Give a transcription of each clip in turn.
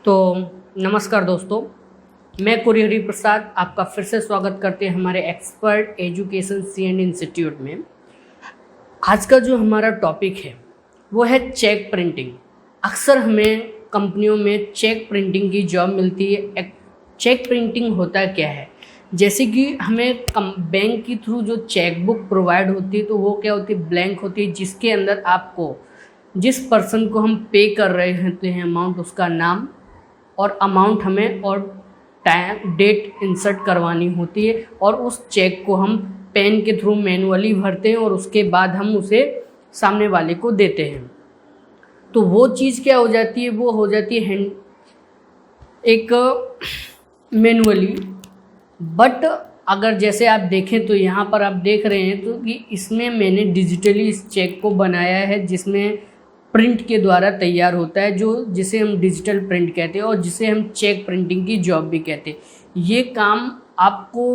तो नमस्कार दोस्तों, मैं कुरियरी प्रसाद आपका फिर से स्वागत करते हैं हमारे एक्सपर्ट एजुकेशन सी&डी इंस्टीट्यूट में। आज का जो हमारा टॉपिक है वो है चेक प्रिंटिंग। अक्सर हमें कंपनियों में चेक प्रिंटिंग की जॉब मिलती है। चेक प्रिंटिंग होता क्या है, जैसे कि हमें बैंक के थ्रू जो चेक बुक प्रोवाइड होती है तो वो क्या होती है, ब्लैंक होती है, जिसके अंदर आपको जिस पर्सन को हम पे कर रहे होते हैं अमाउंट, उसका नाम और अमाउंट हमें और टाइम डेट इंसर्ट करवानी होती है और उस चेक को हम पेन के थ्रू मैनुअली भरते हैं और उसके बाद हम उसे सामने वाले को देते हैं। तो वो चीज़ क्या हो जाती है, वो हो जाती है एक मैनुअली। बट अगर जैसे आप देखें तो यहाँ पर आप देख रहे हैं तो कि इसमें मैंने डिजिटली इस चेक को बनाया है, जिसमें प्रिंट के द्वारा तैयार होता है, जिसे हम डिजिटल प्रिंट कहते हैं और जिसे हम चेक प्रिंटिंग की जॉब भी कहते हैं। ये काम आपको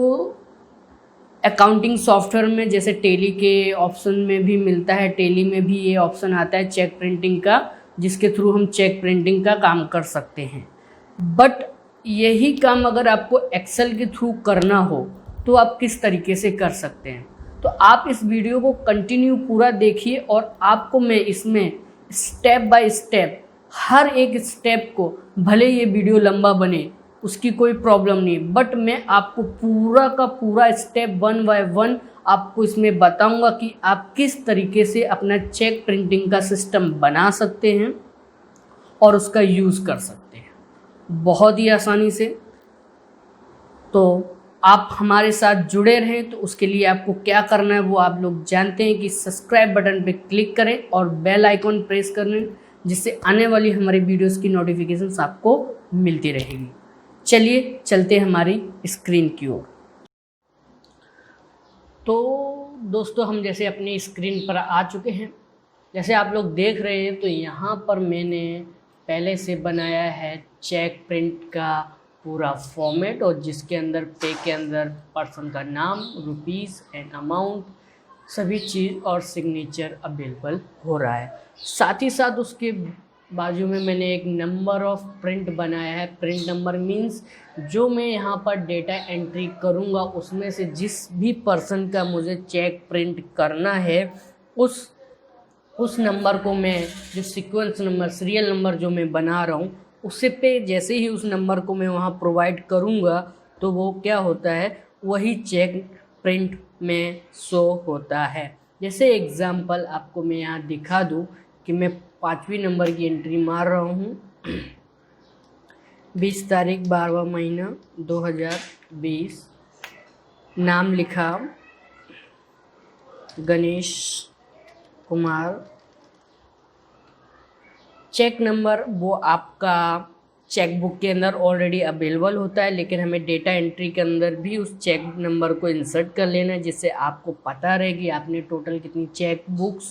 अकाउंटिंग सॉफ्टवेयर में जैसे टेली के ऑप्शन में भी मिलता है। टेली में भी ये ऑप्शन आता है चेक प्रिंटिंग का, जिसके थ्रू हम चेक प्रिंटिंग का काम कर सकते हैं। बट यही काम अगर आपको एक्सेल के थ्रू करना हो तो आप किस तरीके से कर सकते हैं, तो आप इस वीडियो को कंटिन्यू पूरा देखिए और आपको मैं इसमें स्टेप बाय स्टेप हर एक स्टेप को, भले ये वीडियो लंबा बने उसकी कोई प्रॉब्लम नहीं, बट मैं आपको पूरा का पूरा स्टेप 1 बाय 1 आपको इसमें बताऊंगा कि आप किस तरीके से अपना चेक प्रिंटिंग का सिस्टम बना सकते हैं और उसका यूज़ कर सकते हैं बहुत ही आसानी से। तो आप हमारे साथ जुड़े रहें तो उसके लिए आपको क्या करना है वो आप लोग जानते हैं कि सब्सक्राइब बटन पे क्लिक करें और बेल आइकॉन प्रेस करें, जिससे आने वाली हमारी वीडियोस की नोटिफिकेशंस आपको मिलती रहेगी। चलिए चलते हैं हमारी स्क्रीन की ओर। तो दोस्तों, हम जैसे अपनी स्क्रीन पर आ चुके हैं। जैसे आप लोग देख रहे हैं तो यहाँ पर मैंने पहले से बनाया है चेक प्रिंट का पूरा फॉर्मेट, और जिसके अंदर पे के अंदर पर्सन का नाम, रुपीस एंड अमाउंट, सभी चीज़ और सिग्नेचर अवेलेबल हो रहा है। साथ ही साथ उसके बाजू में मैंने एक नंबर ऑफ प्रिंट बनाया है। प्रिंट नंबर मींस जो मैं यहाँ पर डेटा एंट्री करूँगा उसमें से जिस भी पर्सन का मुझे चेक प्रिंट करना है उस नंबर को मैं, जो सीक्वेंस नंबर, सीरियल नंबर जो मैं बना रहा हूँ, उससे पे जैसे ही उस नंबर को मैं वहाँ प्रोवाइड करूँगा तो वो क्या होता है, वही चेक प्रिंट में शो होता है। जैसे एग्ज़ाम्पल आपको मैं यहाँ दिखा दूँ कि मैं 5वीं नंबर की एंट्री मार रहा हूँ 20 तारीख 12वां महीना 2020, नाम लिखा गणेश कुमार, चेक नंबर वो आपका चेक बुक के अंदर ऑलरेडी अवेलेबल होता है, लेकिन हमें डेटा एंट्री के अंदर भी उस चेक नंबर को इंसर्ट कर लेना है, जिससे आपको पता रहे कि आपने टोटल कितनी चेक बुक्स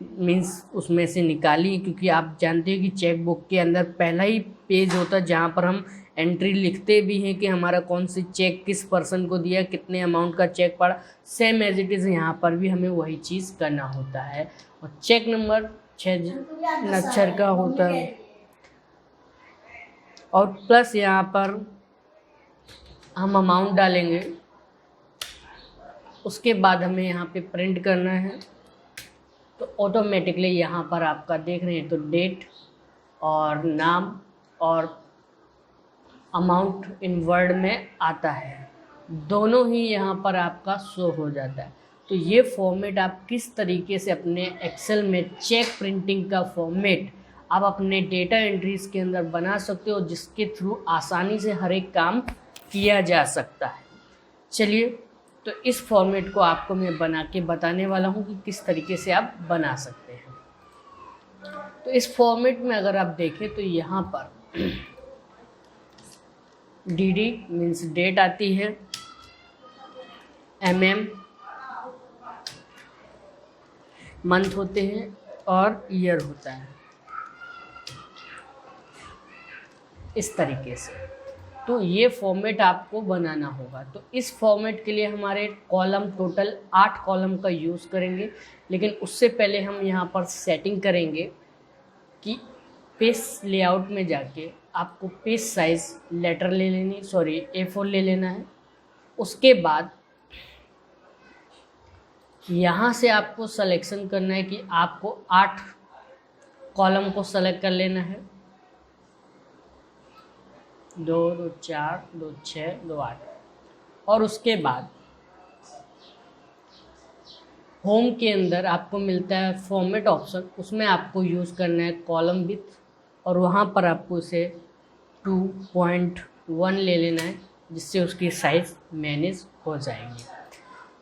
मीन्स उसमें से निकाली। क्योंकि आप जानते हैं कि चेक बुक के अंदर पहला ही पेज होता है जहाँ पर हम एंट्री लिखते भी हैं कि हमारा कौन सी चेक किस पर्सन को दिया, कितने अमाउंट का चेक पड़ा। सेम एज इट इज़ यहाँ पर भी हमें वही चीज़ करना होता है। और चेक नंबर 6 अक्षर का होता है और प्लस यहाँ पर हम अमाउंट डालेंगे। उसके बाद हमें यहाँ पे प्रिंट करना है तो ऑटोमेटिकली यहाँ पर आपका देख रहे हैं तो डेट और नाम और अमाउंट इन वर्ड में आता है, दोनों ही यहाँ पर आपका शो हो जाता है। तो ये फॉर्मेट आप किस तरीके से अपने एक्सेल में चेक प्रिंटिंग का फॉर्मेट आप अपने डेटा एंट्रीज के अंदर बना सकते हो, जिसके थ्रू आसानी से हर एक काम किया जा सकता है। चलिए, तो इस फॉर्मेट को आपको मैं बना के बताने वाला हूँ कि किस तरीके से आप बना सकते हैं। तो इस फॉर्मेट में अगर आप देखें तो यहाँ पर DD मीन्स डेट आती है, MM मंथ होते हैं और ईयर होता है, इस तरीके से। तो ये फॉर्मेट आपको बनाना होगा। तो इस फॉर्मेट के लिए हमारे कॉलम टोटल 8 कॉलम का यूज़ करेंगे, लेकिन उससे पहले हम यहाँ पर सेटिंग करेंगे कि पेज लेआउट में जाके आपको पेज साइज लेटर ले लेनी, सॉरी A4 ले लेना है। उसके बाद यहाँ से आपको सिलेक्शन करना है कि आपको 8 कॉलम को सेलेक्ट कर लेना है, 2 2 4 2 6 2 8। और उसके बाद होम के अंदर आपको मिलता है फॉर्मेट ऑप्शन, उसमें आपको यूज़ करना है कॉलम विथ, और वहाँ पर आपको इसे 2.1 ले लेना है, जिससे उसकी साइज़ मैनेज हो जाएगी।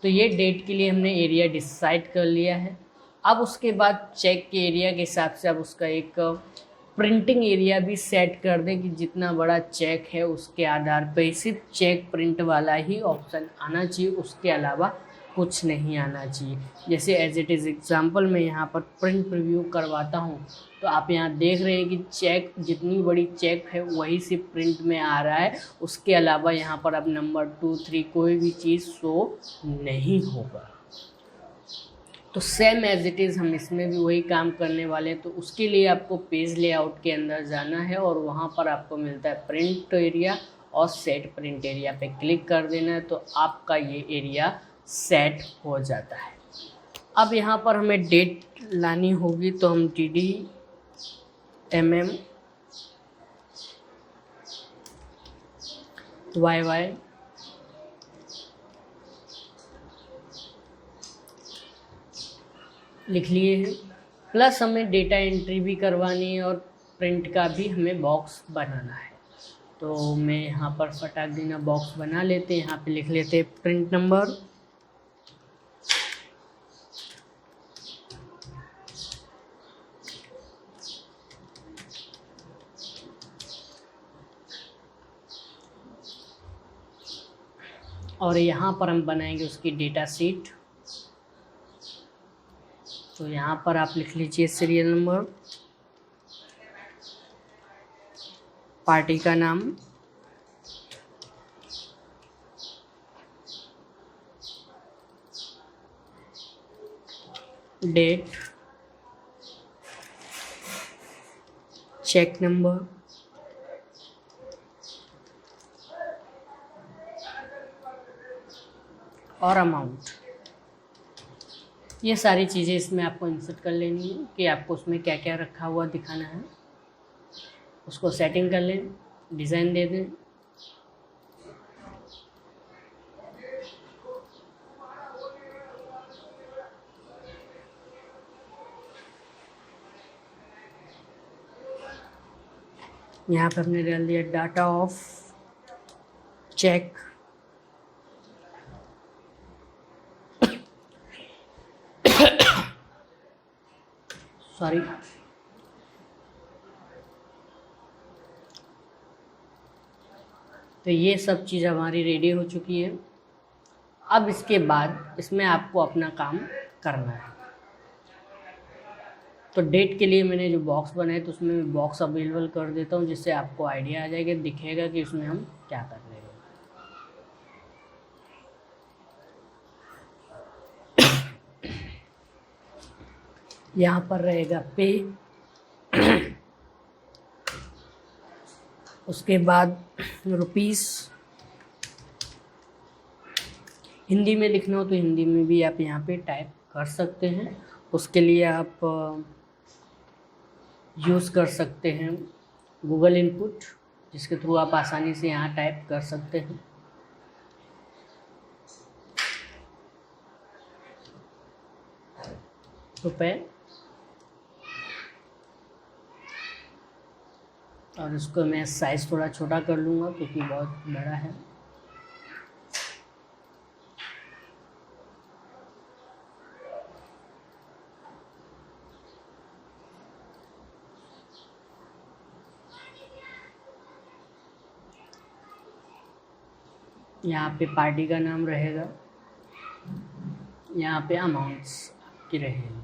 तो ये डेट के लिए हमने एरिया डिसाइड कर लिया है। अब उसके बाद चेक के एरिया के हिसाब से अब उसका एक प्रिंटिंग एरिया भी सेट कर दें कि जितना बड़ा चेक है उसके आधार पर सिर्फ चेक प्रिंट वाला ही ऑप्शन आना चाहिए, उसके अलावा कुछ नहीं आना चाहिए। जैसे एज इट इज़ एग्जांपल मैं यहाँ पर प्रिंट प्रीव्यू करवाता हूँ, तो आप यहाँ देख रहे हैं कि चेक जितनी बड़ी चेक है वही सिर्फ प्रिंट में आ रहा है, उसके अलावा यहाँ पर अब नंबर 2 3 कोई भी चीज़ शो नहीं होगा। तो सेम एज इट इज़ हम इसमें भी वही काम करने वाले हैं। तो उसके लिए आपको पेज लेआउट के अंदर जाना है और वहाँ पर आपको मिलता है प्रिंट एरिया और सेट प्रिंट एरिया पे क्लिक कर देना है, तो आपका ये एरिया सेट हो जाता है। अब यहाँ पर हमें डेट लानी होगी, तो हम DD MM YY लिख लिए हैं, प्लस हमें डेटा एंट्री भी करवानी है और प्रिंट का भी हमें बॉक्स बनाना है। तो मैं यहाँ पर फटाक देना बॉक्स बना लेते हैं। यहाँ पे लिख लेते हैं प्रिंट नंबर, और यहाँ पर हम बनाएंगे उसकी डेटा शीट। तो यहाँ पर आप लिख लीजिए सीरियल नंबर, पार्टी का नाम, डेट, चेक नंबर, और अमाउंट। ये सारी चीज़ें इसमें आपको इंसर्ट कर लेनी है कि आपको उसमें क्या क्या रखा हुआ दिखाना है। उसको सेटिंग कर लें, डिज़ाइन दे दें। यहाँ पर हमने डाल दिया डाटा ऑफ चेक, सॉरी, तो ये सब चीज़ हमारी रेडी हो चुकी है। अब इसके बाद इसमें आपको अपना काम करना है। तो डेट के लिए मैंने जो बॉक्स बनाए तो उसमें मैं बॉक्स अवेलेबल कर देता हूँ, जिससे आपको आइडिया आ जाएगा, दिखेगा कि उसमें हम क्या कर रहे हैं। यहाँ पर रहेगा पे, उसके बाद रुपीस। हिंदी में लिखना हो तो हिंदी में भी आप यहाँ पे टाइप कर सकते हैं। उसके लिए आप यूज़ कर सकते हैं गूगल इनपुट, जिसके थ्रू आप आसानी से यहाँ टाइप कर सकते हैं। रुपए, और इसको मैं साइज़ थोड़ा छोटा कर लूँगा क्योंकि बहुत बड़ा है। यहाँ पे पार्टी का नाम रहेगा, यहाँ पे अमाउंट्स की रहेगी।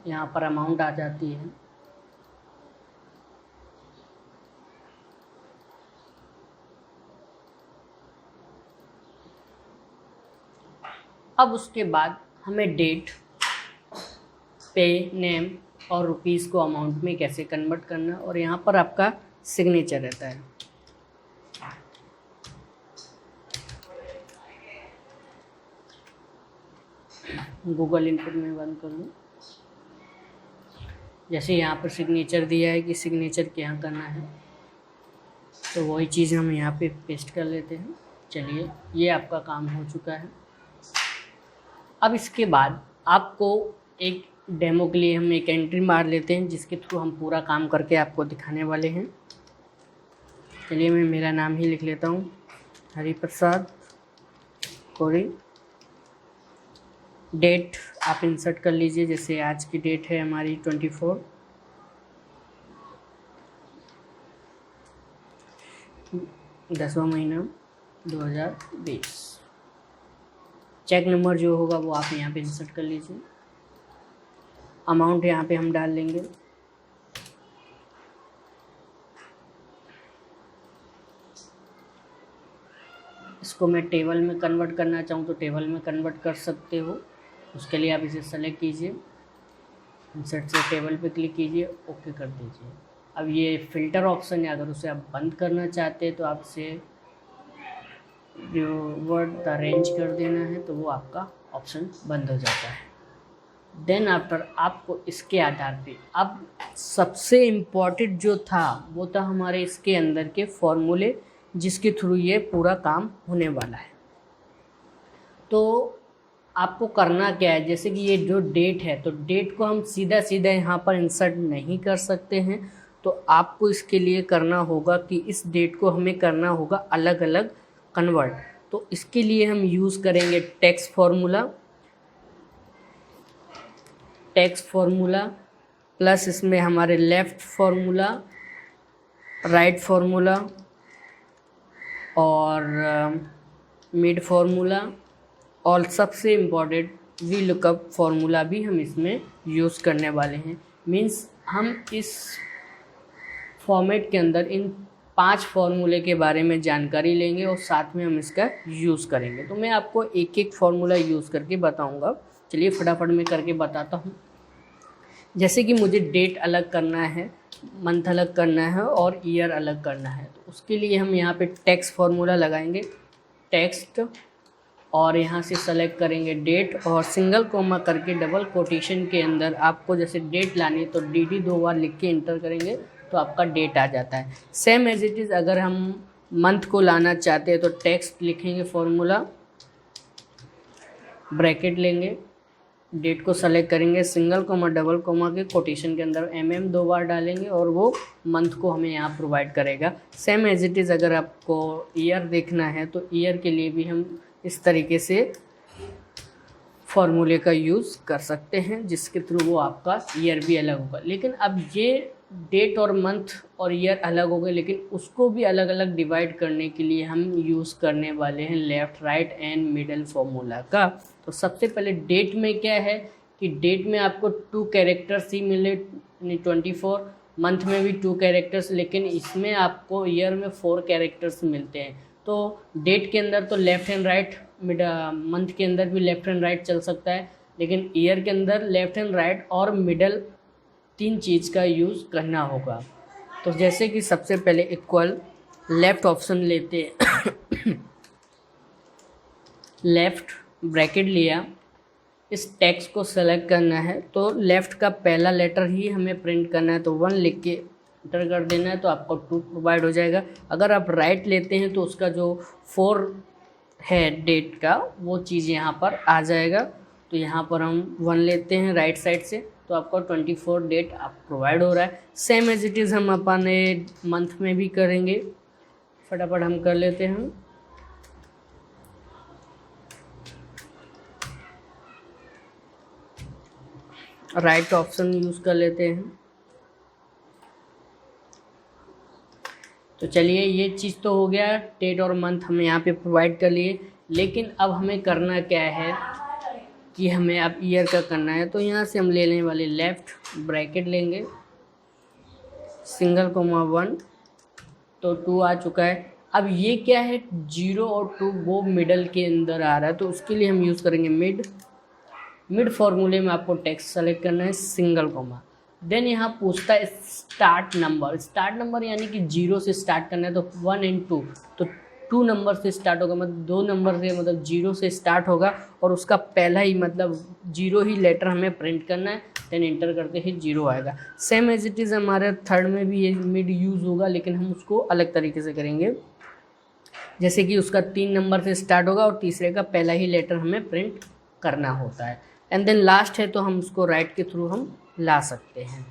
यहाँ पर अमाउंट आ जाती है। अब उसके बाद हमें डेट, पे, नेम और रुपीस को अमाउंट में कैसे कन्वर्ट करना, और यहाँ पर आपका सिग्नेचर रहता है। गूगल इनपुट में बंद कर लूँ। जैसे यहाँ पर सिग्नेचर दिया है कि सिग्नेचर क्या करना है, तो वही चीज़ हम यहाँ पे पेस्ट कर लेते हैं। चलिए, ये आपका काम हो चुका है। अब इसके बाद आपको एक डेमो के लिए हम एक एंट्री मार लेते हैं, जिसके थ्रू हम पूरा काम करके आपको दिखाने वाले हैं। चलिए, मैं मेरा नाम ही लिख लेता हूँ, हरिप्रसाद कोरी। डेट आप इंसर्ट कर लीजिए, जैसे आज की डेट है हमारी 24, 10वां महीना 2020। चेक नंबर जो होगा वो आप यहाँ पे इंसर्ट कर लीजिए। अमाउंट यहाँ पे हम डाल लेंगे। इसको मैं टेबल में कन्वर्ट करना चाहूँ तो टेबल में कन्वर्ट कर सकते हो। उसके लिए आप इसे सेलेक्ट कीजिए, इंसर्ट से टेबल पे क्लिक कीजिए, ओके कर दीजिए। अब ये फ़िल्टर ऑप्शन है, अगर उसे आप बंद करना चाहते हैं तो आप इसे जो वर्ड अरेंज कर देना है, तो वो आपका ऑप्शन बंद हो जाता है। देन आफ्टर आपको इसके आधार पे अब सबसे इम्पॉर्टेंट जो था वो था हमारे इसके अंदर के फॉर्मूले, जिसके थ्रू ये पूरा काम होने वाला है। तो आपको करना क्या है, जैसे कि ये जो डेट है, तो डेट को हम सीधा सीधा यहाँ पर इंसर्ट नहीं कर सकते हैं। तो आपको इसके लिए करना होगा कि इस डेट को हमें करना होगा अलग अलग कन्वर्ट। तो इसके लिए हम यूज़ करेंगे टेक्स्ट फार्मूला प्लस इसमें हमारे लेफ़्ट फार्मूला, राइट फार्मूला और मिड फार्मूला, और सबसे इम्पॉर्टेंट वी लुकअप फार्मूला भी हम इसमें यूज़ करने वाले हैं। मीन्स हम इस फॉर्मेट के अंदर इन 5 फार्मूले के बारे में जानकारी लेंगे और साथ में हम इसका यूज़ करेंगे। तो मैं आपको एक एक फार्मूला यूज़ करके बताऊंगा। चलिए फटाफट में करके बताता हूँ। जैसे कि मुझे डेट अलग करना है, मंथ अलग करना है और ईयर अलग करना है, तो उसके लिए हम यहाँ पे टेक्स्ट फार्मूला लगाएंगे, टेक्स्ट, और यहाँ से सेलेक्ट करेंगे डेट और सिंगल कोमा करके डबल कोटेशन के अंदर आपको जैसे डेट लानी है तो डी 2 बार लिख के इंटर करेंगे तो आपका डेट आ जाता है। सेम एज इट इज़ अगर हम मंथ को लाना चाहते हैं तो टेक्स्ट लिखेंगे फार्मूला, ब्रैकेट लेंगे, डेट को सेलेक्ट करेंगे, सिंगल कोमा डबल कोमा के कोटेशन के अंदर दो बार डालेंगे और वो मंथ को हमें यहाँ प्रोवाइड करेगा। सेम एज इट इज़ अगर आपको ईयर देखना है तो ईयर के लिए भी हम इस तरीके से फॉर्मूले का यूज़ कर सकते हैं, जिसके थ्रू वो आपका ईयर भी अलग होगा। लेकिन अब ये डेट और मंथ और ईयर अलग हो गए, लेकिन उसको भी अलग अलग डिवाइड करने के लिए हम यूज़ करने वाले हैं left, right and middle formula का। तो सबसे पहले डेट में क्या है कि डेट में आपको 2 कैरेक्टर्स ही मिले 24, मंथ में भी 2 कैरेक्टर्स, लेकिन इसमें आपको ईयर में 4 कैरेक्टर्स मिलते हैं। तो डेट के अंदर तो लेफ़्ट एंड राइट, मंथ के अंदर भी लेफ़्ट एंड राइट चल सकता है, लेकिन ईयर के अंदर लेफ़्ट एंड राइट और मिडल 3 चीज़ का यूज़ करना होगा। तो जैसे कि सबसे पहले इक्वल लेफ़्ट ऑप्शन लेते हैं लेफ़्ट ब्रैकेट लिया, इस टेक्स्ट को सेलेक्ट करना है तो लेफ़्ट का पहला लेटर ही हमें प्रिंट करना है, तो 1 लिख के इंटर कर देना है तो आपको 2 प्रोवाइड हो जाएगा। अगर आप राइट लेते हैं तो उसका जो 4 है डेट का वो चीज़ यहाँ पर आ जाएगा। तो यहाँ पर हम 1 लेते हैं राइट साइड से तो आपको 24 डेट आप प्रोवाइड हो रहा है। सेम एज इट इज़ हम अपने मंथ में भी करेंगे, फटाफट हम कर लेते हैं। राइट ऑप्शन यूज़ कर लेते हैं। तो चलिए ये चीज़ तो हो गया, डेट और मंथ हम यहाँ पे प्रोवाइड कर लिए। लेकिन अब हमें करना क्या है कि हमें अब ईयर का करना है। तो यहाँ से हम ले लेने वाले लेफ़्ट ब्रैकेट लेंगे, सिंगल कोमा 1 तो 2 आ चुका है, अब ये क्या है, 0 और 2 वो मिडल के अंदर आ रहा है, तो उसके लिए हम यूज़ करेंगे मिड। मिड फॉर्मूले में आपको टेक्स्ट सेलेक्ट करना है, सिंगल कॉमा। देन यहाँ पूछता है स्टार्ट नंबर। स्टार्ट नंबर यानी कि 0 से स्टार्ट करना है, तो 1 एंड 2, तो 2 नंबर से स्टार्ट होगा, मतलब 2 नंबर से, मतलब 0 से स्टार्ट होगा और उसका पहला ही मतलब 0 ही लेटर हमें प्रिंट करना है। देन इंटर करते ही 0 आएगा। सेम एज इट इज़ हमारे थर्ड में भी ये मिड यूज़ होगा, लेकिन हम उसको अलग तरीके से करेंगे। जैसे कि उसका 3 नंबर से स्टार्ट होगा और तीसरे का पहला ही लेटर हमें प्रिंट करना होता है। एंड देन लास्ट है तो हम उसको राइट के थ्रू हम ला सकते हैं।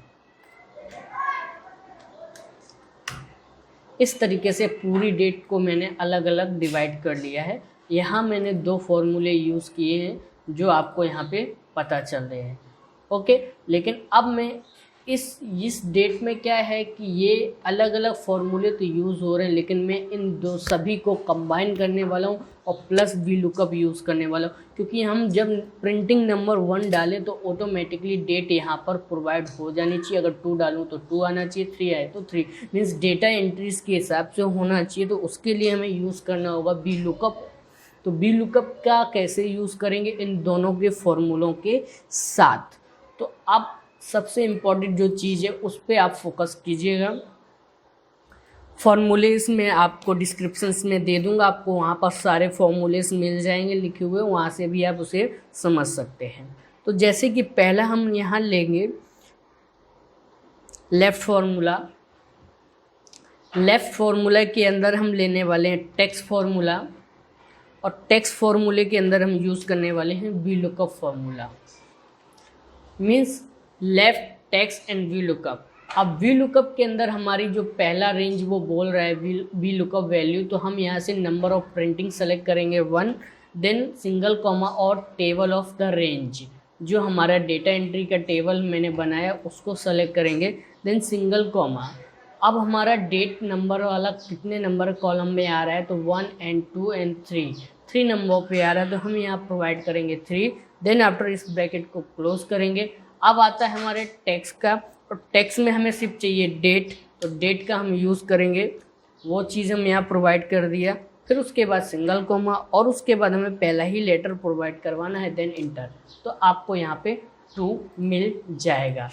इस तरीके से पूरी डेट को मैंने अलग अलग डिवाइड कर लिया है। यहाँ मैंने 2 फॉर्मूले यूज़ किए हैं जो आपको यहाँ पे पता चल रहे हैं। ओके, लेकिन अब मैं इस डेट में क्या है कि ये अलग अलग फॉर्मूले तो यूज़ हो रहे हैं, लेकिन मैं इन दो सभी को कंबाइन करने वाला हूँ और प्लस वी लुकअप यूज़ करने वाला हूँ, क्योंकि हम जब प्रिंटिंग नंबर 1 डालें तो ऑटोमेटिकली डेट यहाँ पर प्रोवाइड हो जानी चाहिए। अगर 2 डालूँ तो 2 आना चाहिए, 3 आए तो 3, मीन्स डेटा एंट्रीज के हिसाब से होना चाहिए। तो उसके लिए हमें यूज़ करना होगा वी लुकअप। तो वी लुकअप का कैसे यूज़ करेंगे, इन दोनों के फॉर्मूलों के साथ। तो आप सबसे इम्पॉर्टेंट जो चीज़ है उस पर आप फोकस कीजिएगा। फॉर्मूलेस में आपको डिस्क्रिप्शंस में दे दूंगा, आपको वहाँ पर सारे फॉर्मूलेस मिल जाएंगे लिखे हुए, वहाँ से भी आप उसे समझ सकते हैं। तो जैसे कि पहला हम यहाँ लेंगे लेफ़्ट फार्मूला। लेफ़्ट फार्मूला के अंदर हम लेने वाले हैं टेक्स्ट फार्मूला, और टेक्स्ट फार्मूले के अंदर हम यूज़ करने वाले हैं we lookup formula. Means left text and V lookup. अब वी लुकअप के अंदर हमारी जो पहला रेंज वो बोल रहा है वी लुकअप वैल्यू, तो हम यहाँ से नंबर ऑफ प्रिंटिंग सेलेक्ट करेंगे 1, देन सिंगल कॉमा और टेबल ऑफ द रेंज, जो हमारा डेटा एंट्री का टेबल मैंने बनाया उसको सेलेक्ट करेंगे, देन सिंगल कॉमा। अब हमारा डेट नंबर वाला कितने नंबर कॉलम में आ रहा है, तो 1 एंड 2 एंड 3 नंबर पे आ रहा है, तो हम यहाँ प्रोवाइड करेंगे 3। देन आफ्टर इस ब्रैकेट को क्लोज करेंगे। अब आता है हमारे टेक्स्ट का, और टेक्स्ट में हमें सिर्फ चाहिए डेट, तो डेट का हम यूज़ करेंगे, वो चीज़ हम यहाँ प्रोवाइड कर दिया। फिर उसके बाद सिंगल कॉमा और उसके बाद हमें पहला ही लेटर प्रोवाइड करवाना है, देन इंटर। तो आपको यहाँ पे 2 मिल जाएगा।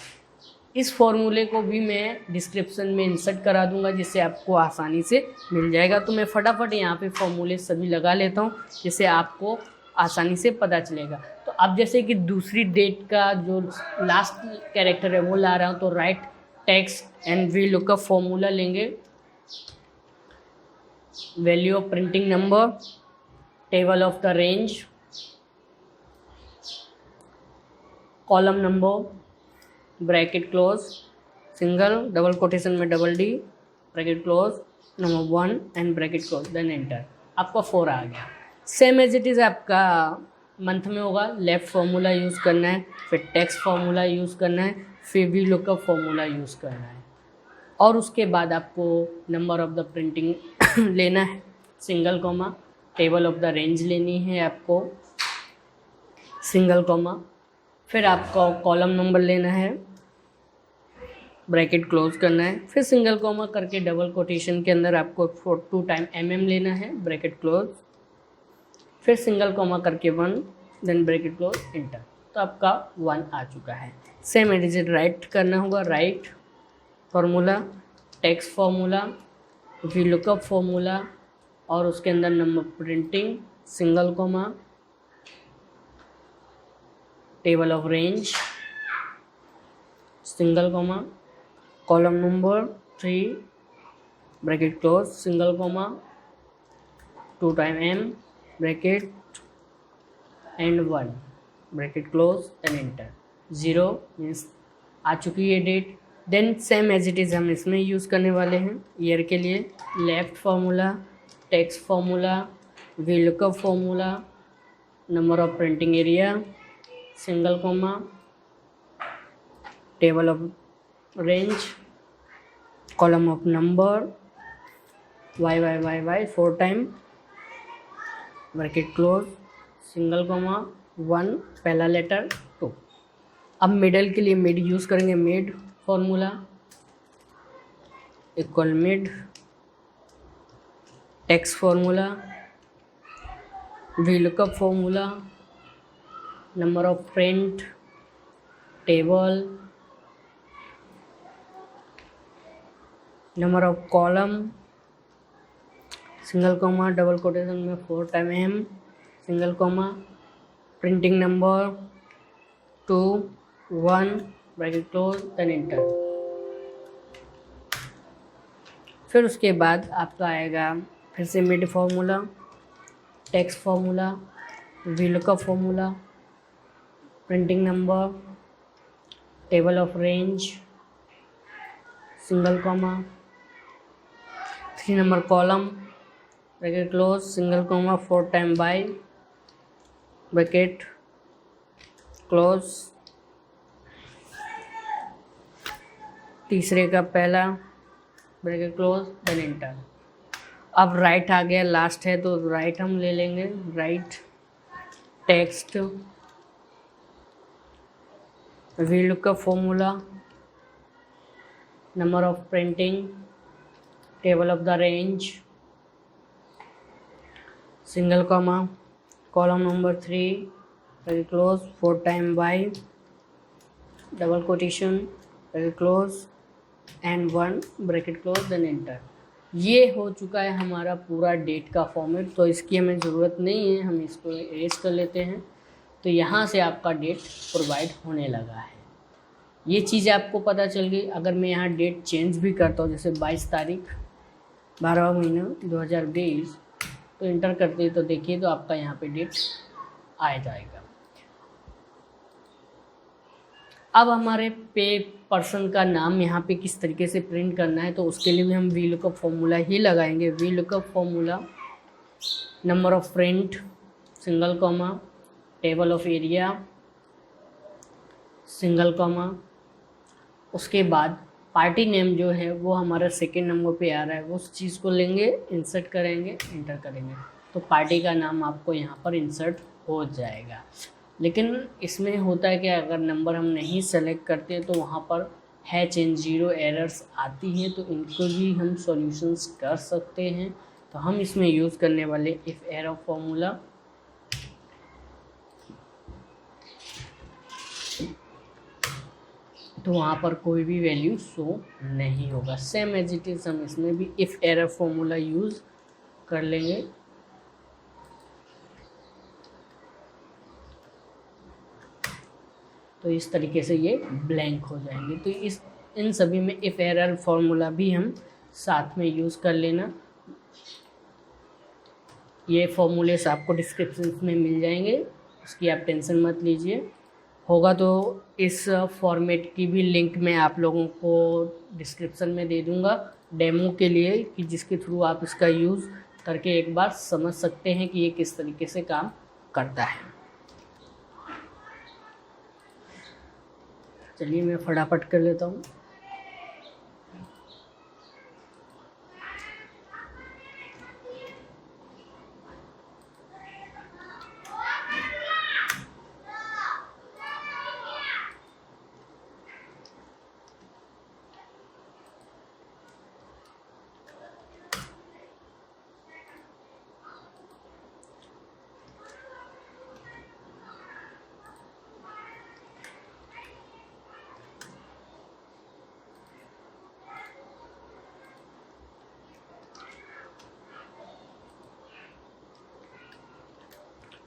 इस फॉर्मूले को भी मैं डिस्क्रिप्शन में इंसर्ट करा दूंगा, जिससे आपको आसानी से मिल जाएगा। तो मैं फटाफट यहाँ पे फॉर्मूले सभी लगा लेता हूँ, जिससे आपको आसानी से पता चलेगा। तो अब जैसे कि दूसरी डेट का जो लास्ट कैरेक्टर है वो ला रहा हूँ, तो right text and V lookup formula लेंगे। Value of printing number, table of the range, column number, bracket close, single double quotation में double D, bracket close, number 1 and bracket close, then enter. आपका 4 आ गया। Same as it is आपका month में होगा। Left formula use करना है, फिर टेक्स्ट फार्मूला यूज़ करना है, फिर वी लुकअप फार्मूला यूज़ करना है, और उसके बाद आपको नंबर ऑफ द प्रिंटिंग लेना है, single comma, table of the range लेनी है आपको, सिंगल कॉमा, फिर आपको कॉलम नंबर लेना है, ब्रैकेट क्लोज करना है, फिर सिंगल कॉमा करके डबल कोटेशन के अंदर आपको 2 टाइम लेना है, ब्रैकेट क्लोज, फिर सिंगल कॉमा करके 1, देन ब्रैकेट क्लोज, इंटर। तो आपका 1 आ चुका है। सेम एडिजिट राइट करना होगा, right formula, text formula, V lookup formula, और उसके अंदर number printing, single comma, table of range, single comma, column number 3, bracket close, single comma, 2 time bracket and 1, bracket close and enter. 0 means आ चुकी है date. Then same as it is हम इसमें use करने वाले हैं ईयर के लिए। Left formula, text formula, V lookup formula, number of printing area, single comma, table of range, column of number, y 4 time, bracket close, single comma, 1 पहला letter 2। अब middle के लिए मिड यूज़ करेंगे, mid formula equal mid, text formula, VLOOKUP formula, number of print, table, number of column, single comma double quotation में 4 time m, single comma, printing number 2 1 bracket close then enter. फिर उसके बाद आपका आएगा फिर से mid formula, text formula, VLOOKUP formula, printing number, table of range, single comma, 3 number column bracket close, single comma, 4 time by bracket close, तीसरे का पहला ब्रैकेट क्लोज देन एंटर। अब राइट आ गया, लास्ट है तो राइट हम ले लेंगे। Right text, VLOOKUP formula, number of printing, table of the range, single comma, column number 3 bracket close, 4 time by double quotation bracket close and 1 bracket close then enter. ये हो चुका है हमारा पूरा डेट का फॉर्मेट, तो इसकी हमें ज़रूरत नहीं है, हम इसको इरेज कर लेते हैं। तो यहाँ से आपका डेट प्रोवाइड होने लगा है। ये चीज़ आपको पता चल गई। अगर मैं यहाँ डेट चेंज भी करता हूँ, जैसे 22 तारीख 12वां महीना 2020, तो इंटर करते हैं तो देखिए तो आपका यहाँ पे डेट आ जाएगा। अब हमारे पे पर्सन का नाम यहाँ पे किस तरीके से प्रिंट करना है, तो उसके लिए भी हम VLOOKUP फॉर्मूला ही लगाएंगे। VLOOKUP formula, number of print, single comma, table of area, single comma, उसके बाद पार्टी नेम जो है वो हमारा सेकेंड नंबर पे आ रहा है, उस चीज़ को लेंगे, इंसर्ट करेंगे, एंटर करेंगे, तो पार्टी का नाम आपको यहाँ पर इंसर्ट हो जाएगा। लेकिन इसमें होता है कि अगर नंबर हम नहीं सेलेक्ट करते तो वहाँ पर H0 एरर्स आती हैं, तो इनको भी हम सॉल्यूशंस कर सकते हैं। तो हम इसमें यूज़ करने वाले इफ़ एरर फॉर्मूला, तो वहाँ पर कोई भी वैल्यू शो नहीं होगा। सेम एज इट इज़ हम इसमें भी इफ़ एरर फॉर्मूला यूज़ कर लेंगे। तो इस तरीके से ये ब्लैंक हो जाएंगे। तो इन सभी में इफ़ एरर फॉर्मूला भी हम साथ में यूज़ कर लेना। ये फॉर्मूलेस आपको डिस्क्रिप्शन में मिल जाएंगे, उसकी आप टेंशन मत लीजिए। होगा तो इस फॉर्मेट की भी लिंक मैं आप लोगों को डिस्क्रिप्शन में दे दूंगा डेमो के लिए, कि जिसके थ्रू आप इसका यूज़ करके एक बार समझ सकते हैं कि ये किस तरीके से काम करता है। चलिए मैं फटाफट कर लेता हूँ।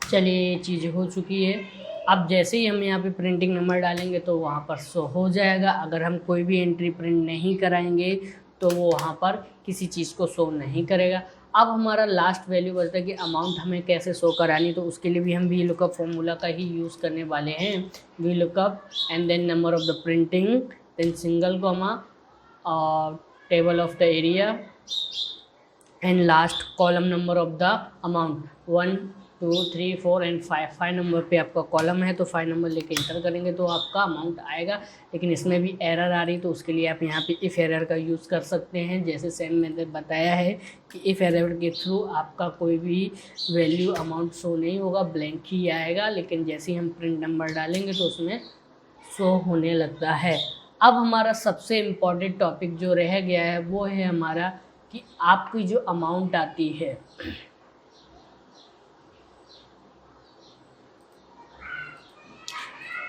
चलिए ये चीज़ हो चुकी है। अब जैसे ही हम यहाँ पे प्रिंटिंग नंबर डालेंगे तो वहाँ पर शो हो जाएगा। अगर हम कोई भी एंट्री प्रिंट नहीं कराएंगे तो वो वहाँ पर किसी चीज़ को शो नहीं करेगा। अब हमारा लास्ट वैल्यू बचता है कि अमाउंट हमें कैसे शो करानी, तो उसके लिए भी हम VLOOKUP फॉर्मूला का ही यूज़ करने वाले हैं। VLOOKUP and then number of the printing, then single comma, table of the area and last column number of the amount 1 2 3 4 and 5 number पे आपका कॉलम है, तो 5 नंबर लेके इंटर करेंगे तो आपका अमाउंट आएगा। लेकिन इसमें भी एरर आ रही, तो उसके लिए आप यहाँ पे इफ़ एरर का यूज़ कर सकते हैं। जैसे सेम मैंने बताया है कि इफ़ एरर के थ्रू आपका कोई भी वैल्यू अमाउंट शो नहीं होगा, ब्लैंक ही आएगा। लेकिन जैसे ही हम प्रिंट नंबर डालेंगे तो उसमें शो होने लगता है। अब हमारा सबसे इम्पॉर्टेंट टॉपिक जो रह गया है वो है हमारा कि आपकी जो अमाउंट आती है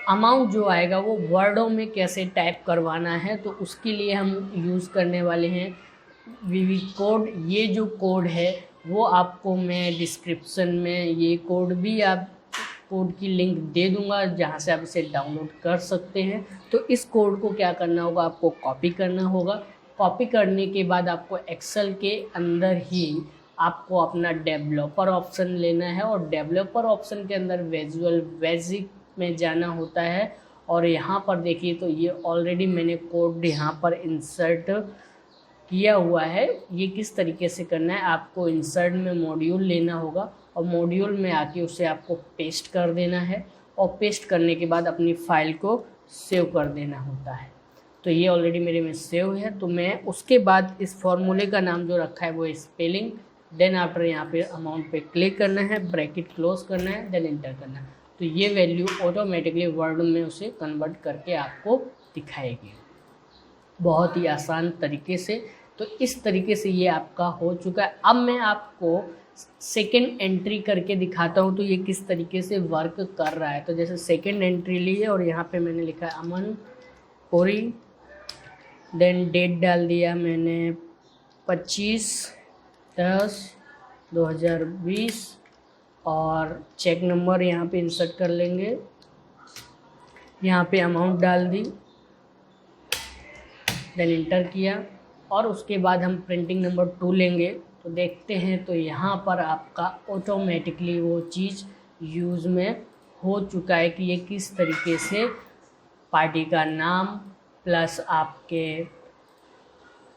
अमाउंट जो आएगा वो वर्डों में कैसे टाइप करवाना है, तो उसके लिए हम यूज़ करने वाले हैं वीवी कोड। ये जो कोड है वो आपको मैं डिस्क्रिप्शन में ये कोड भी आप कोड की लिंक दे दूंगा जहाँ से आप इसे डाउनलोड कर सकते हैं। तो इस कोड को क्या करना होगा, आपको कॉपी करना होगा। कॉपी करने के बाद आपको एक्सेल के अंदर ही आपको अपना डेवलपर ऑप्शन लेना है और डेवलपर ऑप्शन के अंदर विजुअल बेसिक में जाना होता है। और यहाँ पर देखिए तो ये ऑलरेडी मैंने कोड यहाँ पर इंसर्ट किया हुआ है। ये किस तरीके से करना है, आपको इंसर्ट में मॉड्यूल लेना होगा और मॉड्यूल में आके उसे आपको पेस्ट कर देना है और पेस्ट करने के बाद अपनी फाइल को सेव कर देना होता है। तो ये ऑलरेडी मेरे में सेव है। तो मैं उसके बाद इस फॉर्मूले का नाम जो रखा है वो स्पेलिंग, देन आफ्टर यहाँ पे अमाउंट पे क्लिक करना है, ब्रैकेट क्लोज करना है, देन एंटर करना है। तो ये वैल्यू ऑटोमेटिकली वर्ड में उसे कन्वर्ट करके आपको दिखाएगी बहुत ही आसान तरीके से। तो इस तरीके से ये आपका हो चुका है। अब मैं आपको सेकेंड एंट्री करके दिखाता हूँ तो ये किस तरीके से वर्क कर रहा है। तो जैसे सेकेंड एंट्री ली है और यहाँ पे मैंने लिखा है अमन कोरी, देन डेट डाल दिया मैंने 25/10/2020 और चेक नंबर यहाँ पे इंसर्ट कर लेंगे। यहाँ पे अमाउंट डाल दी, देन इंटर किया और उसके बाद हम प्रिंटिंग नंबर 2 लेंगे। तो देखते हैं तो यहाँ पर आपका ऑटोमेटिकली वो चीज़ यूज़ में हो चुका है कि ये किस तरीके से पार्टी का नाम प्लस आपके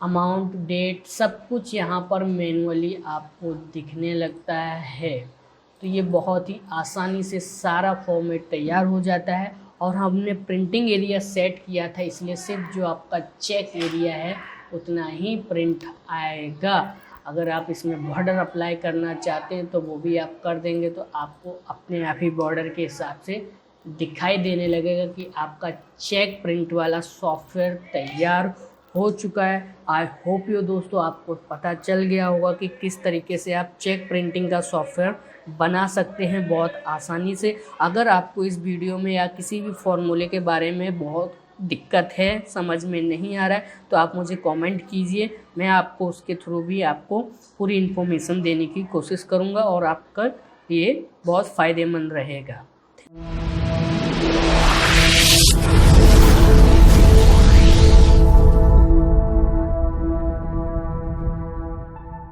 अमाउंट, डेट, सब कुछ यहाँ पर मैनुअली आपको दिखने लगता है। तो ये बहुत ही आसानी से सारा फॉर्मेट तैयार हो जाता है। और हमने प्रिंटिंग एरिया सेट किया था इसलिए सिर्फ जो आपका चेक एरिया है उतना ही प्रिंट आएगा। अगर आप इसमें बॉर्डर अप्लाई करना चाहते हैं तो वो भी आप कर देंगे तो आपको अपने आप ही बॉर्डर के हिसाब से दिखाई देने लगेगा कि आपका चेक प्रिंट वाला सॉफ्टवेयर तैयार हो चुका है। आई होप यू दोस्तों आपको पता चल गया होगा कि किस तरीके से आप चेक प्रिंटिंग का सॉफ्टवेयर बना सकते हैं बहुत आसानी से। अगर आपको इस वीडियो में या किसी भी फॉर्मूले के बारे में बहुत दिक्कत है, समझ में नहीं आ रहा है, तो आप मुझे कमेंट कीजिए। मैं आपको उसके थ्रू भी आपको पूरी इन्फॉर्मेशन देने की कोशिश करूँगा और आपका ये बहुत फ़ायदेमंद रहेगा।